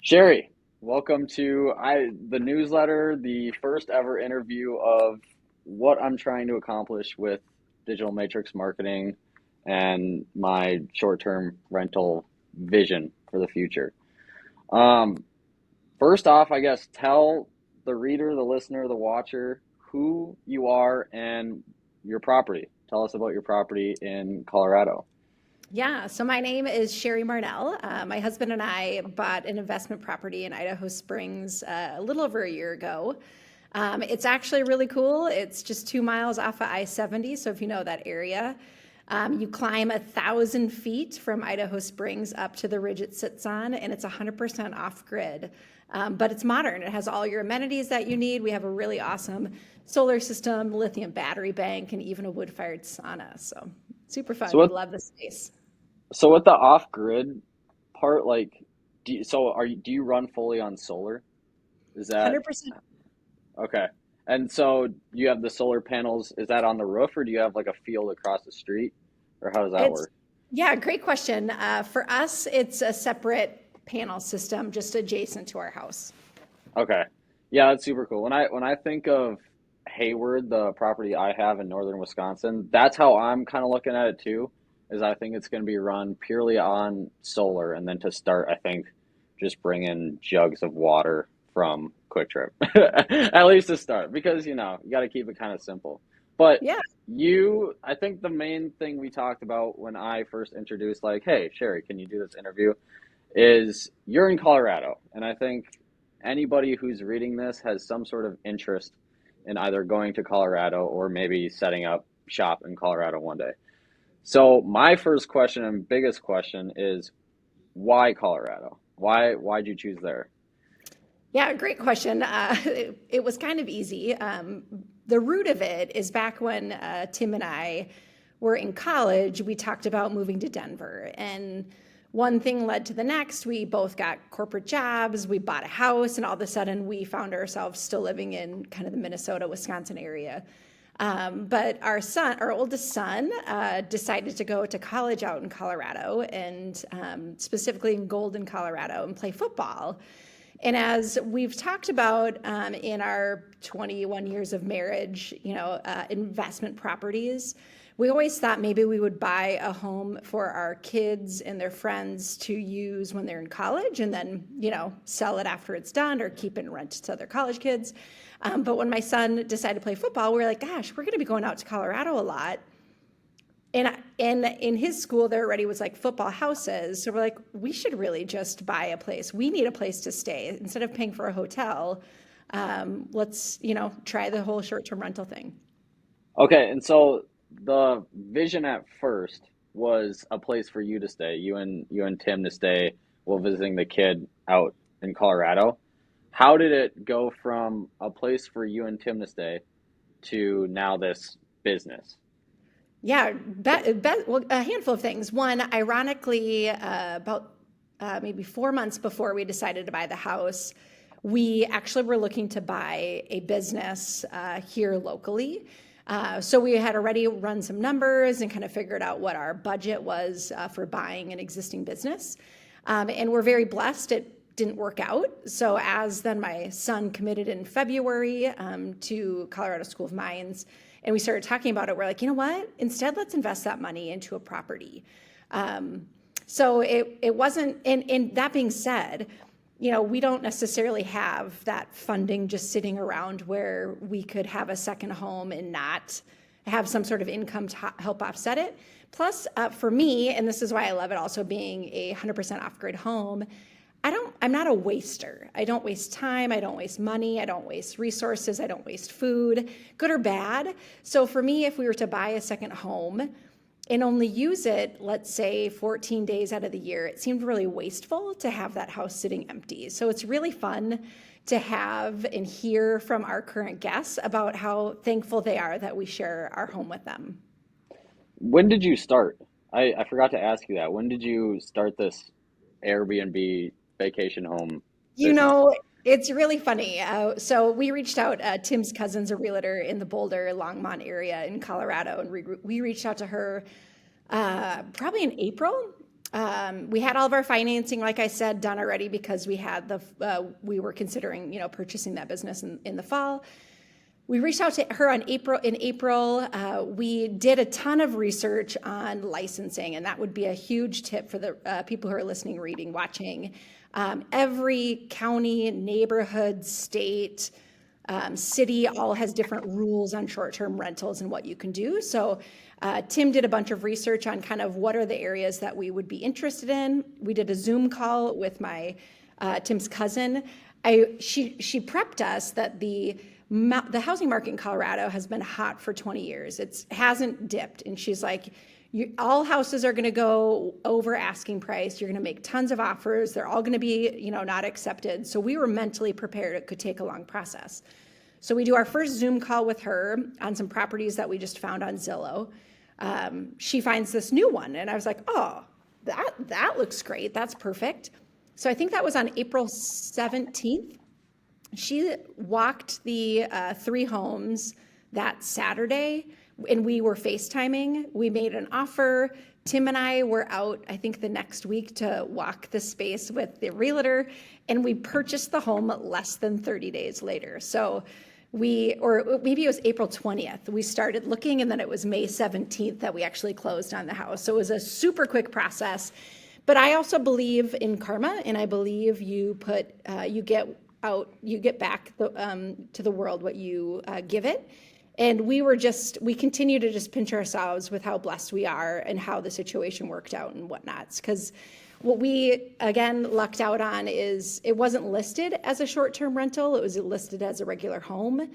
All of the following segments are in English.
Sheri, welcome to the newsletter, the first ever interview of what I'm trying to accomplish with digital matrix marketing and my short-term rental vision for the future. Um, First off, I guess tell the reader, the listener, the watcher who you are and your property. Tell us about your property in Colorado. Yeah, so my name is Sheri Marnell. My husband and I bought an investment property in Idaho Springs a little over a year ago. It's actually really cool. It's just 2 miles off of I-70, so if you know that area, you climb 1,000 feet from Idaho Springs up to the ridge it sits on, and it's 100% off grid. But it's modern. It has all your amenities that you need. We have a really awesome solar system, lithium battery bank, and even a wood-fired sauna. So super So fun. We what love the space. so with the off-grid part, like, do you run fully on solar? Is that 100%. okay? And so you have the solar panels, is that on the roof or do you have like a field across the street? Or how does that It's, work? yeah, great question. For us, it's a separate panel system just adjacent to our house. Okay. Yeah, that's super cool. When I think of Hayward, the property I have in northern Wisconsin, that's how I'm kind of looking at it too, is I think it's going to be run purely on solar and then to start, I think just bring in jugs of water from Quick Trip. At least to start, because you got to keep it kind of simple. But Yeah. I think the main thing we talked about when I first introduced, like, hey, Sheri, can you do this interview? Is you're in Colorado, and I think anybody who's reading this has some sort of interest in either going to Colorado or maybe setting up shop in Colorado one day. So my first question and biggest question is why Colorado? Why'd you choose there? Yeah, great question. It was kind of easy. The root of it is back when Tim and I were in college, we talked about moving to Denver. And one thing led to the next. We both got corporate jobs, we bought a house, and all of a sudden we found ourselves still living in kind of the Minnesota, Wisconsin area. But our oldest son, decided to go to college out in Colorado and specifically in Golden, Colorado, and play football. And as we've talked about in our 21 years of marriage, investment properties, we always thought maybe we would buy a home for our kids and their friends to use when they're in college and then, sell it after it's done or keep it and rent to other college kids. But when my son decided to play football, we were like, gosh, we're going to be going out to Colorado a lot. And in his school, there already was like football houses. So we're like, we should really just buy a place. We need a place to stay instead of paying for a hotel. Let's, try the whole short-term rental thing. Okay, and so the vision at first was a place for you to stay, you and Tim to stay while visiting the kid out in Colorado. How did it go from a place for you and Tim to stay to now this business? Yeah, well, a handful of things. One, ironically, about maybe 4 months before we decided to buy the house, we actually were looking to buy a business here locally. So we had already run some numbers and kind of figured out what our budget was for buying an existing business. And we're very blessed. It didn't work out. So as then my son committed in February to Colorado School of Mines, and we started talking about it, we're like, you know what? Instead, let's invest that money into a property. So it wasn't, and that being said, we don't necessarily have that funding just sitting around where we could have a second home and not have some sort of income to help offset it. Plus, for me, and this is why I love it also being a 100% off-grid home, I'm not a waster. I don't waste time. I don't waste money. I don't waste resources. I don't waste food, good or bad. So for me, if we were to buy a second home and only use it, let's say 14 days out of the year, it seemed really wasteful to have that house sitting empty. So it's really fun to have and hear from our current guests about how thankful they are that we share our home with them. When did you start? I forgot to ask you that. When did you start this Airbnb vacation home You business? know, it's really funny. So we reached out. Tim's cousin's a realtor in the Boulder, Longmont area in Colorado, and we reached out to her probably in April. We had all of our financing, like I said, done already because we were considering, purchasing that business in the fall. We reached out to her in April. We did a ton of research on licensing, and that would be a huge tip for the people who are listening, reading, watching. Every county, neighborhood, state, city all has different rules on short-term rentals and what you can do. So Tim did a bunch of research on kind of what are the areas that we would be interested in. We did a Zoom call with my Tim's cousin. She prepped us that the housing market in Colorado has been hot for 20 years. It hasn't dipped. And she's like, all houses are going to go over asking price. You're going to make tons of offers. They're all going to be, not accepted. So we were mentally prepared. It could take a long process. So we do our first Zoom call with her on some properties that we just found on Zillow. She finds this new one. And I was like, oh, that looks great. That's perfect. So I think that was on April 17th. She walked the 3 homes that Saturday, and we were FaceTiming. We made an offer. Tim and I were out, I think, the next week to walk the space with the realtor, and we purchased the home less than 30 days later. So or maybe it was April 20th, we started looking, and then it was May 17th that we actually closed on the house. So it was a super quick process. But I also believe in karma, and I believe you get back to the world what you give it. And we continue to just pinch ourselves with how blessed we are and how the situation worked out and whatnots. Because what we, again, lucked out on is it wasn't listed as a short-term rental. It was listed as a regular home.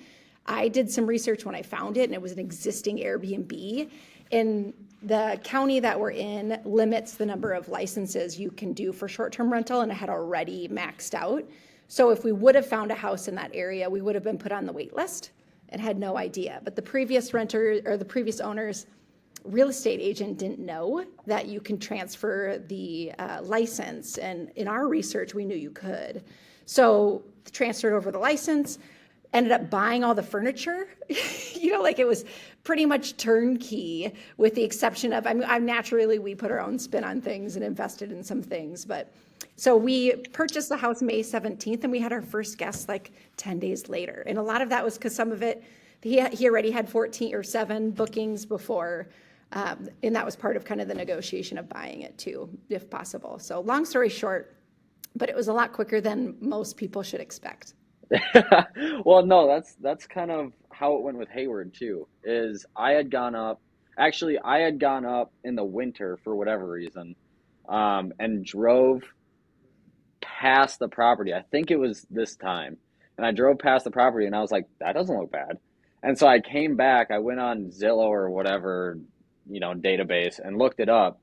I did some research when I found it, and it was an existing Airbnb. And the county that we're in limits the number of licenses you can do for short-term rental, and it had already maxed out. So if we would have found a house in that area, we would have been put on the wait list and had no idea. But the previous renter or the previous owner's real estate agent didn't know that you can transfer the license. And in our research, we knew you could. So transferred over the license, ended up buying all the furniture. It was pretty much turnkey, with the exception of, we put our own spin on things and invested in some things. But so we purchased the house May 17th, and we had our first guests like 10 days later. And a lot of that was because some of it, he already had 14 or 7 bookings before. And that was part of kind of the negotiation of buying it too, if possible. So long story short, but it was a lot quicker than most people should expect. Well, no, that's kind of how it went with Hayward too. Is I had gone up in the winter for whatever reason, and drove past the property. I think it was this time. And I drove past the property and I was like, that doesn't look bad. And so I came back, I went on Zillow or whatever, database, and looked it up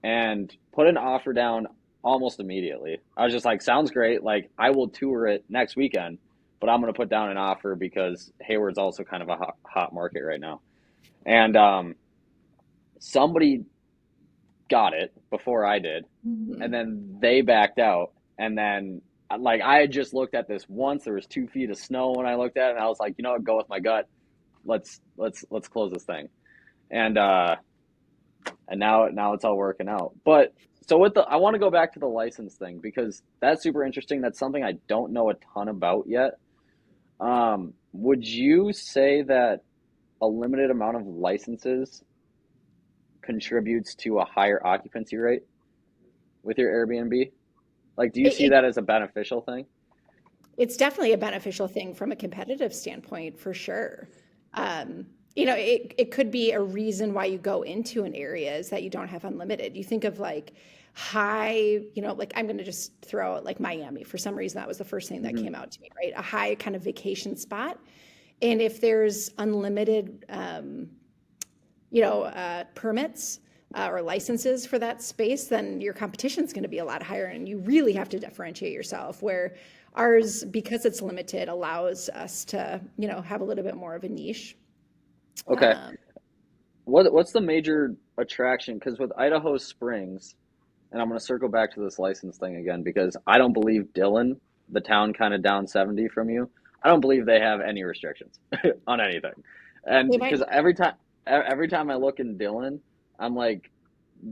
and put an offer down almost immediately. I was just like, sounds great. Like, I will tour it next weekend, but I'm going to put down an offer because Hayward's also kind of a hot market right now. And somebody got it before I did, and then they backed out. And then, like, I had just looked at this once. There was 2 feet of snow when I looked at it, and I was like, you know what, go with my gut. Let's close this thing. And now it's all working out. But so I want to go back to the license thing because that's super interesting. That's something I don't know a ton about yet. Would you say that a limited amount of licenses contributes to a higher occupancy rate with your Airbnb? Like, do you see that as a beneficial thing? It's definitely a beneficial thing from a competitive standpoint, for sure. It could be a reason why you go into an area is that you don't have unlimited. You think of like high, like I'm going to just throw out like Miami. For some reason, that was the first thing that came out to me, right? A high kind of vacation spot. And if there's unlimited, permits or licenses for that space, then your competition is going to be a lot higher, and you really have to differentiate yourself. Where ours, because it's limited, allows us to, have a little bit more of a niche. Okay. What's the major attraction? Because with Idaho Springs, and I'm going to circle back to this license thing again, because I don't believe Dillon, the town kind of down 70 from you, I don't believe they have any restrictions on anything. And They because might. every time I look in Dillon, I'm like,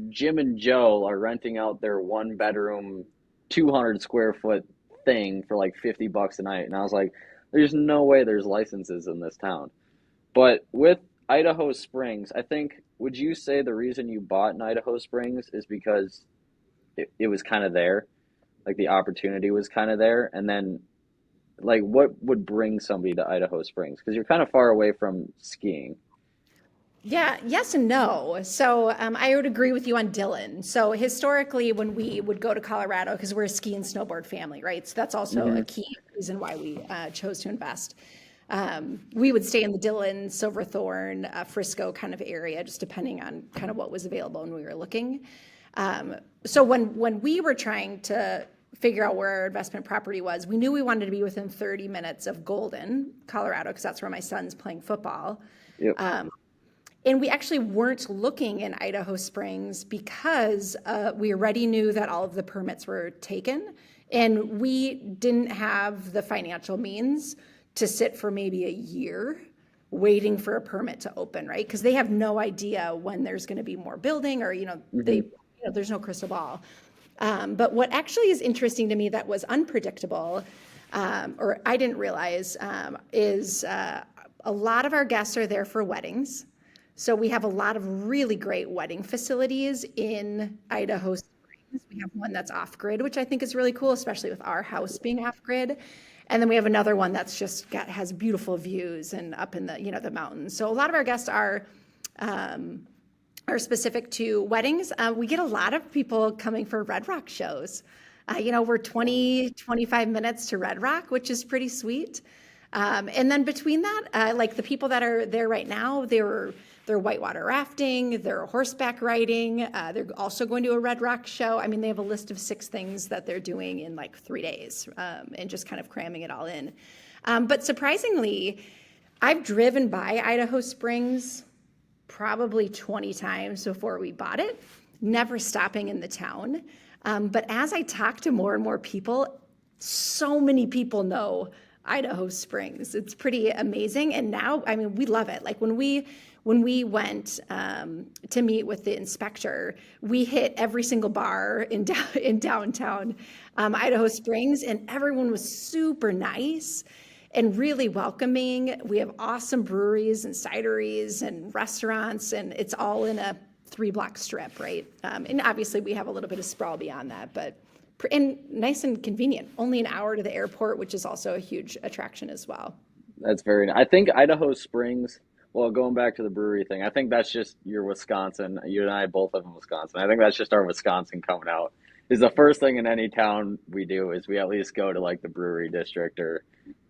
Jim and Joe are renting out their one bedroom, 200 square foot thing for like $50 a night. And I was like, there's no way there's licenses in this town. But with Idaho Springs, I think, would you say the reason you bought in Idaho Springs is because it was kind of there? Like the opportunity was kind of there? And then, like, what would bring somebody to Idaho Springs? Because you're kind of far away from skiing. Yeah, yes and no. So I would agree with you on Dylan. So historically, when we would go to Colorado, because we're a ski and snowboard family, right? So that's also a Hmm. key reason why we chose to invest. We would stay in the Dillon, Silverthorne, Frisco kind of area, just depending on kind of what was available when we were looking. So when we were trying to figure out where our investment property was, we knew we wanted to be within 30 minutes of Golden, Colorado, because that's where my son's playing football. Yep. And we actually weren't looking in Idaho Springs because we already knew that all of the permits were taken, and we didn't have the financial means to sit for maybe a year waiting for a permit to open, right? Because they have no idea when there's going to be more building, or Hmm. there's no crystal ball. But what actually is interesting to me that was unpredictable, or I didn't realize, is a lot of our guests are there for weddings. So we have a lot of really great wedding facilities in Idaho Springs. We have one that's off grid, which I think is really cool, especially with our house being off grid. And then we have another one that's just has beautiful views and up in the mountains. So a lot of our guests um, are specific to weddings. We get a lot of people coming for Red Rock shows. We're 20-25 minutes to Red Rock, which is pretty sweet. And then between that, like the people that are there right now, they're whitewater rafting, they're horseback riding, they're also going to a Red Rock show. I mean, they have a list of 6 things that they're doing in like 3 days, and just kind of cramming it all in. But surprisingly, I've driven by Idaho Springs probably 20 times before we bought it, never stopping in the town. But as I talk to more and more people, so many people know Idaho Springs. It's pretty amazing. And now, I mean, we love it. Like when we went to meet with the inspector, we hit every single bar in downtown Idaho Springs, and everyone was super nice and really welcoming. We have awesome breweries and cideries and restaurants, and it's all in a 3-block strip, right? And obviously, we have a little bit of sprawl beyond that, but and nice and convenient. Only an hour to the airport, which is also a huge attraction as well. That's very. I think Idaho Springs. Well, going back to the brewery thing, I think that's just your Wisconsin. You and I both live in Wisconsin. I think that's just our Wisconsin coming out. Is the first thing in any town we do is we at least go to like the brewery district or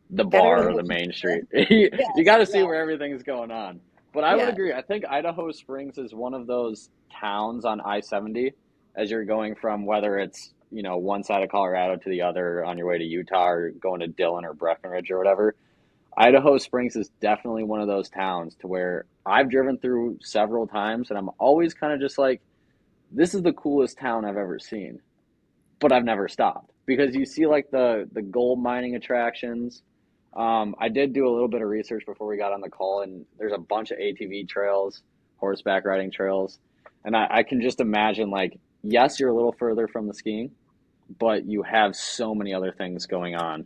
the Gotta go to bar or the the main street. You yes, got to see yeah, where everything's going on. But I would yeah. agree. I think Idaho Springs is one of those towns on I-70 as you're going from whether it's, one side of Colorado to the other on your way to Utah or going to Dillon or Breckenridge or whatever. Idaho Springs is definitely one of those towns to where I've driven through several times and I'm always kind of just like, this is the coolest town I've ever seen, but I've never stopped because you see like the gold mining attractions. I did do a little bit of research before we got on the call, and there's a bunch of ATV trails, horseback riding trails, and I can just imagine like, yes, you're a little further from the skiing, but you have so many other things going on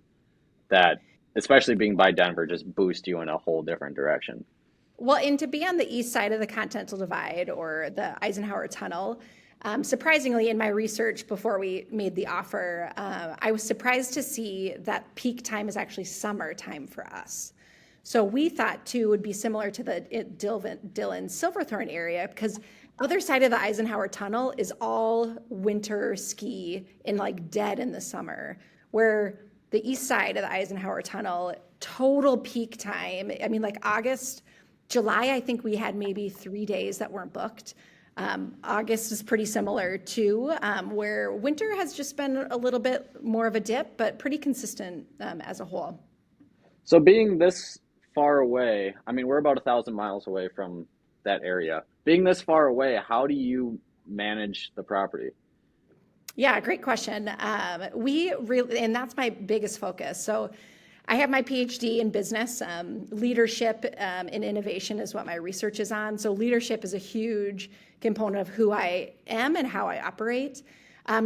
that, especially being by Denver, just boost you in a whole different direction. Well, and to be on the east side of the Continental Divide or the Eisenhower Tunnel, surprisingly, in my research before we made the offer, I was surprised to see that peak time is actually summertime for us. So we thought too would be similar to the Dillon Silverthorne area because other side of the Eisenhower Tunnel is all winter ski and like dead in the summer, where the east side of the Eisenhower Tunnel total peak time. I mean, like August, July, I think we had maybe 3 days that weren't booked. August is pretty similar too, where winter has just been a little bit more of a dip, but pretty consistent as a whole. So being this far away, I mean, we're about 1,000 miles away from that area. Being this far away, how do you manage the property? Yeah, great question. We really, and that's my biggest focus. So I have my PhD in business. Leadership and innovation is what my research is on. So leadership is a huge component of who I am and how I operate.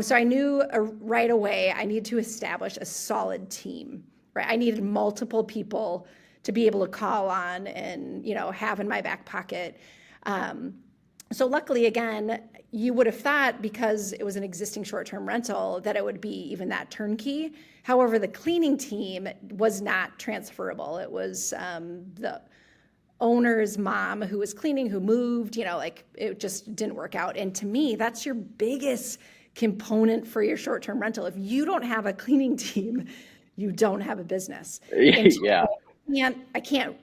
So I knew right away I needed to establish a solid team, right? I needed multiple people to be able to call on and, have in my back pocket. So luckily, again, you would have thought because it was an existing short-term rental that it would be even that turnkey. However, the cleaning team was not transferable. It was the owner's mom who was cleaning, who moved, it just didn't work out. And to me, that's your biggest component for your short-term rental. If you don't have a cleaning team, you don't have a business. And Yeah. I can't,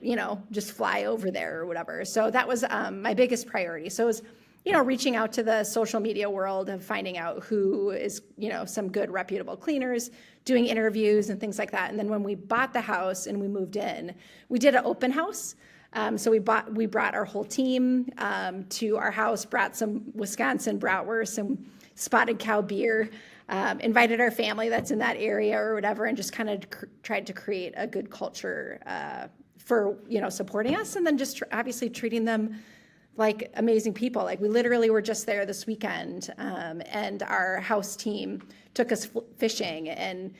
just fly over there or whatever. So that was my biggest priority. So it was, reaching out to the social media world and finding out who is, some good reputable cleaners, doing interviews and things like that. And then when we bought the house and we moved in, we did an open house. So we brought our whole team to our house, brought some Wisconsin bratwurst, some spotted cow beer, invited our family that's in that area or whatever, and just kind of tried to create a good culture for, supporting us, and then just obviously treating them like amazing people. Like we literally were just there this weekend, and our house team took us fishing, and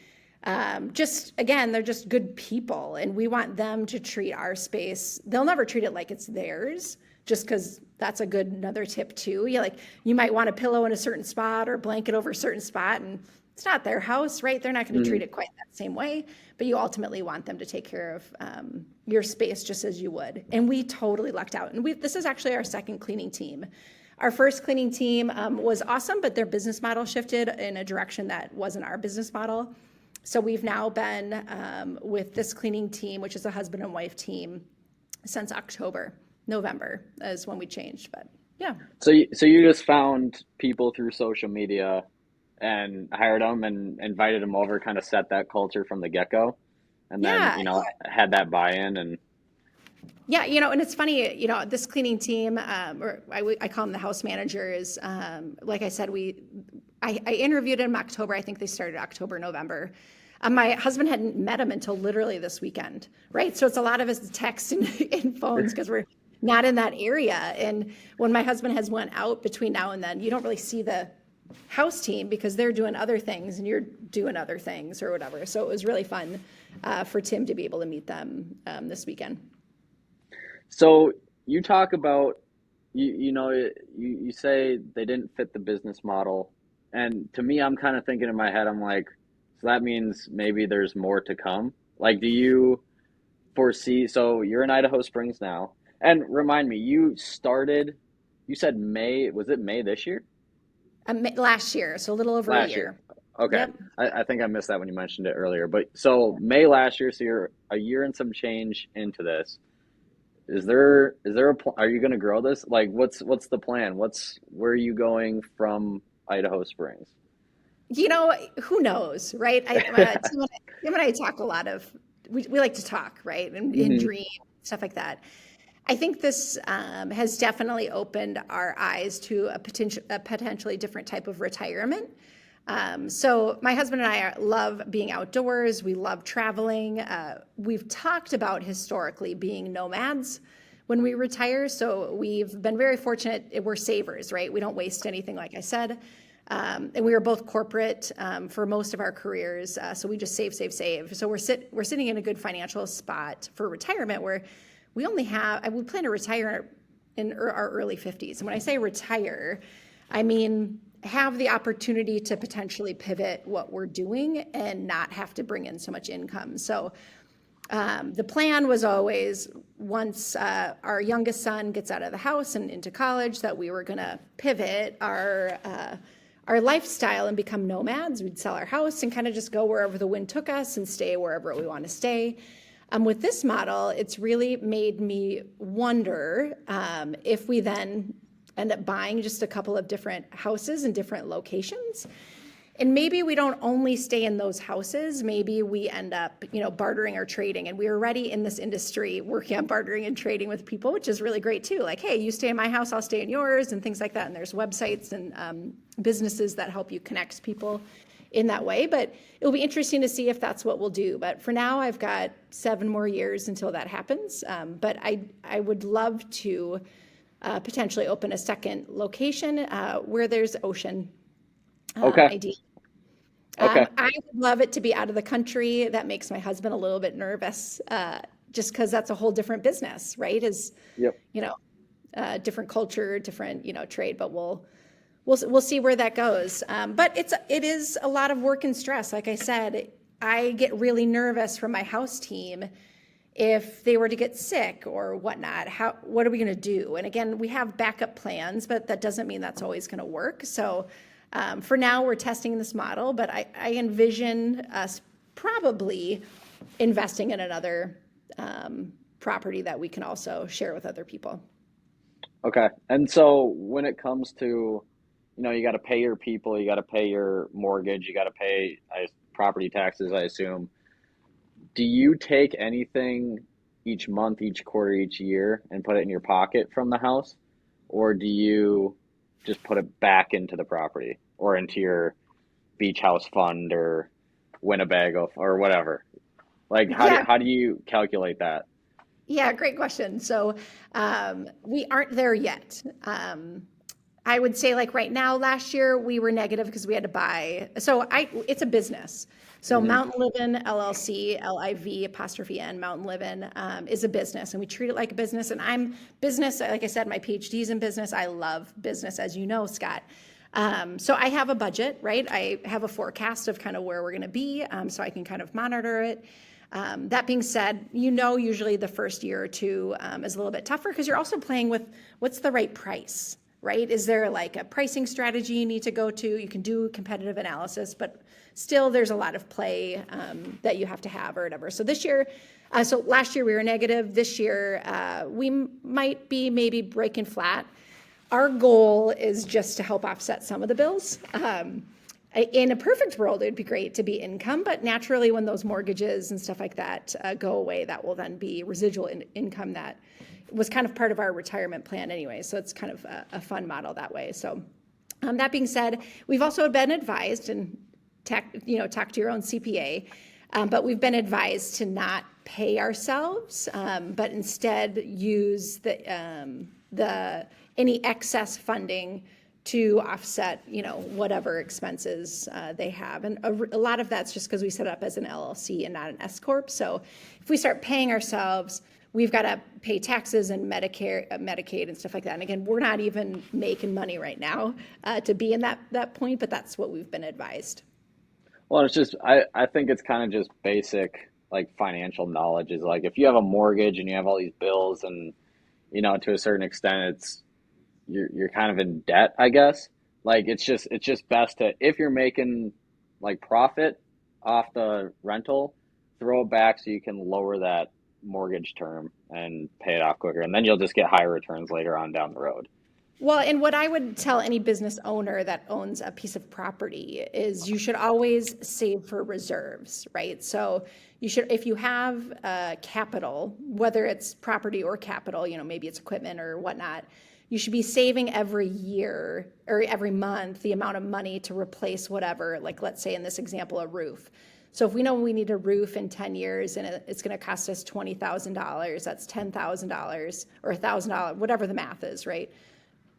just, again, they're just good people, and we want them to treat our space. They'll never treat it like it's theirs, just because that's another tip too. You might want a pillow in a certain spot or a blanket over a certain spot, and it's not their house, right? They're not going to treat it quite that same way, but you ultimately want them to take care of your space just as you would. And we totally lucked out. And this is actually our second cleaning team. Our first cleaning team was awesome, but their business model shifted in a direction that wasn't our business model. So we've now been with this cleaning team, which is a husband and wife team, since November is when we changed, but yeah. So you just found people through social media and hired them and invited them over, kind of set that culture from the get-go, and then, had that buy-in and. Yeah, and it's funny, this cleaning team, or I call them the house managers. Like I said, I interviewed them in October. I think they started October, November. My husband hadn't met him until literally this weekend, right? So it's a lot of us texts and phones because we're not in that area. And when my husband has went out between now and then, you don't really see the house team because they're doing other things and you're doing other things or whatever. So it was really fun for Tim to be able to meet them this weekend. So you talk about, you say they didn't fit the business model. And to me, I'm kind of thinking in my head, I'm like, so that means maybe there's more to come. Like, do you foresee, so you're in Idaho Springs now, and remind me, you said May, was it May this year? Last year, so a little over a year. Okay. Yep. I think I missed that when you mentioned it earlier, but so May last year, so you're a year and some change into this. Are you going to grow this? Like, what's the plan? Where are you going from Idaho Springs? Who knows, right? Tim and I talk a lot we like to talk, right? And dream, stuff like that. I think this has definitely opened our eyes to a potentially different type of retirement. So my husband and I love being outdoors. We love traveling. We've talked about historically being nomads when we retire. So we've been very fortunate. We're savers, right? We don't waste anything, like I said. And we were both corporate for most of our careers. So we just save. So we're sitting in a good financial spot for retirement where we plan to retire in our early 50s. And when I say retire, I mean have the opportunity to potentially pivot what we're doing and not have to bring in so much income. So the plan was always, once our youngest son gets out of the house and into college, that we were going to pivot our lifestyle and become nomads. We'd sell our house and kind of just go wherever the wind took us and stay wherever we want to stay. With this model, it's really made me wonder if we then end up buying just a couple of different houses in different locations. And maybe we don't only stay in those houses. Maybe we end up, bartering or trading. And we are already in this industry working on bartering and trading with people, which is really great too. Like, hey, you stay in my house, I'll stay in yours, and things like that. And there's websites and businesses that help you connect people in that way. But it'll be interesting to see if that's what we'll do. But for now, I've got 7 more years until that happens. But I would love to potentially open a second location where there's ocean. Okay. Ideally. Okay. I would love it to be out of the country. That makes my husband a little bit nervous, just because that's a whole different business, right? Is Yep. you know, different culture, different trade. But we'll see where that goes. But it is a lot of work and stress. Like I said, I get really nervous from my house team if they were to get sick or whatnot. What are we going to do? And again, we have backup plans, but that doesn't mean that's always going to work. So for now, we're testing this model, but I envision us probably investing in another property that we can also share with other people. Okay. And so when it comes to, you got to pay your people, you got to pay your mortgage, you got to pay property taxes, I assume. Do you take anything each month, each quarter, each year and put it in your pocket from the house? Or do you just put it back into the property or into your beach house fund or Winnebago or whatever? Like, Yeah, how do you calculate that? yeah, great question. So we aren't there yet. I would say like right now, last year we were negative because we had to buy. It's a business. So Hmm. Mountain Living LLC, LIV apostrophe N, Mountain Living is a business, and we treat it like a business. And I'm business, like I said, my PhD's in business. I love business, as you know, Scott. So I have a budget, right? I have a forecast of kind of where we're going to be, so I can kind of monitor it. That being said, usually the first year or two is a little bit tougher because you're also playing with what's the right price, right? Is there like a pricing strategy you need to go to? You can do competitive analysis, but still there's a lot of play that you have to have or whatever. So last year we were negative. This year we might be maybe breaking flat. Our goal is just to help offset some of the bills. In a perfect world, it'd be great to be income, but naturally when those mortgages and stuff like that go away, that will then be residual income that was kind of part of our retirement plan anyway. So it's kind of a fun model that way. So that being said, we've also been advised, and talk to your own CPA, but we've been advised to not pay ourselves, but instead use the any excess funding to offset, whatever expenses they have. And a lot of that's just because we set up as an LLC and not an S corp. So if we start paying ourselves, we've got to pay taxes and Medicare, Medicaid, and stuff like that. And again, we're not even making money right now to be in that point, but that's what we've been advised. Well, it's just I think it's kind of just basic like financial knowledge is like if you have a mortgage and you have all these bills and to a certain extent you're kind of in debt, I guess. Like it's just best to if you're making like profit off the rental, throw it back so you can lower that mortgage term and pay it off quicker, and then you'll just get higher returns later on down the road. Well, and what I would tell any business owner that owns a piece of property is you should always save for reserves, right? So you should, if you have capital, whether it's property or capital, maybe it's equipment or whatnot, you should be saving every year or every month the amount of money to replace whatever, like let's say in this example, a roof. So if we know we need a roof in 10 years and it's going to cost us $20,000, that's $10,000 or $1,000, whatever the math is, right?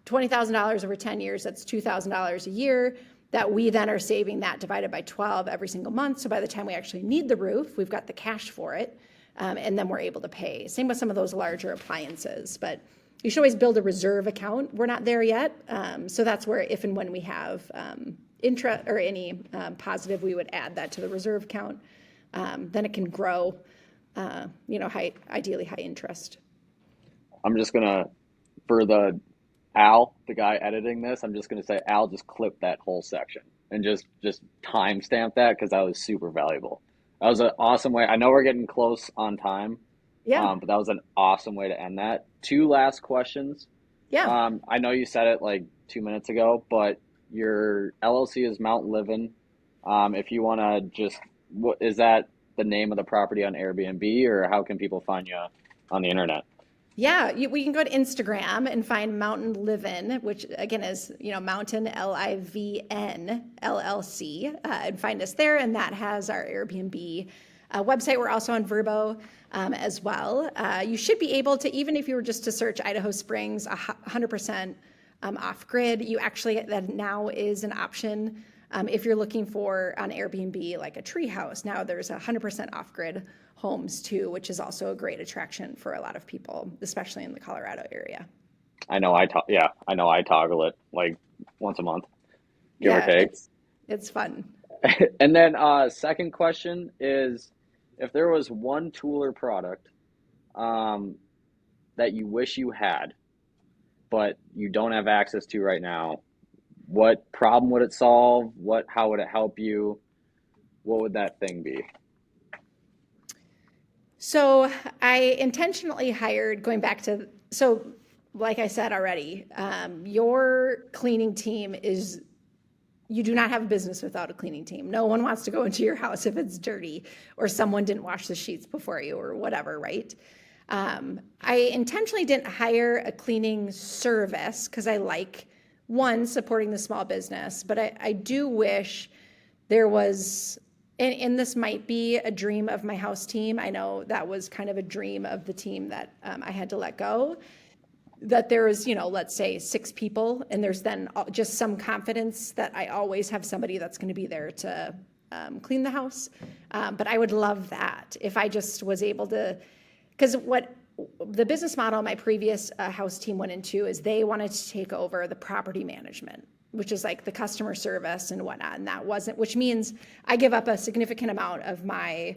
$20,000 over 10 years, that's $2,000 a year that we then are saving that divided by 12 every single month. So by the time we actually need the roof, we've got the cash for it, and then we're able to pay. Same with some of those larger appliances, but you should always build a reserve account. We're not there yet. So that's where if and when we have interest or any positive, we would add that to the reserve account. Then it can grow, ideally high interest. I'm just gonna for the Al, the guy editing this, I'm just gonna say Al just clip that whole section and just timestamp that because that was super valuable. That was an awesome way. I know we're getting close on time, Yeah, but that was an awesome way to end that. Two last questions. yeah. I know you said it like 2 minutes ago, but your LLC is Mountain Living. If you want to just, what is that the name of the property on Airbnb or how can people find you on the internet? Yeah, we can go to Instagram and find Mountain Livin, which again is, Mountain Livn LLC, and find us there. And that has our Airbnb website. We're also on Vrbo as well. You should be able to, even if you were just to search Idaho Springs, 100% off grid. You actually, that now is an option if you're looking for on Airbnb like a tree house. Now there's 100% off grid homes too, which is also a great attraction for a lot of people, especially in the Colorado area. I know I toggle it like once a month, give or Yeah, take. it's fun. And then second question is if there was one tool or product um, that you wish you had, but you don't have access to right now, what problem would it solve? How would it help you? What would that thing be? So I intentionally hired, going back to, so like I said already, your cleaning team is, you do not have a business without a cleaning team. No one wants to go into your house if it's dirty or someone didn't wash the sheets before you or whatever, right? I intentionally didn't hire a cleaning service because I like, one, supporting the small business, but I do wish there was, and this might be a dream of my house team. I know that was kind of a dream of the team that I had to let go, that there is, let's say 6 people, and there's then just some confidence that I always have somebody that's going to be there to clean the house. But I would love that if I just was able to, because what the business model my previous house team went into is they wanted to take over the property management, which is like the customer service and whatnot. And that wasn't, which means I give up a significant amount of my,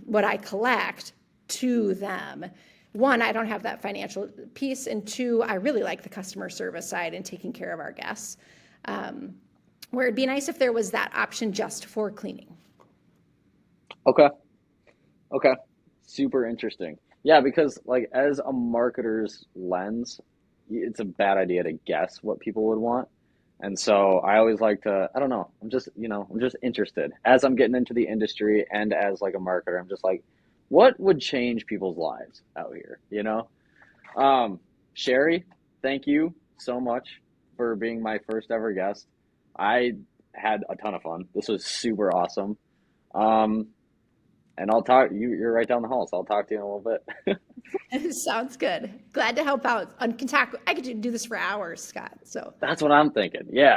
what I collect to them. One, I don't have that financial piece. And two, I really like the customer service side and taking care of our guests. Where it'd be nice if there was that option just for cleaning. Okay. Okay. Super interesting. Yeah, because like as a marketer's lens, it's a bad idea to guess what people would want. And so I always like to, I don't know, I'm just interested. As I'm getting into the industry and as like a marketer, I'm just like, what would change people's lives out here, you know? Um, Sheri, thank you so much for being my first ever guest. I had a ton of fun. This was super awesome. Um, and you're right down the hall, so I'll talk to you in a little bit. Sounds good. Glad to help out. I could do this for hours, Scott. So That's what I'm thinking. Yeah.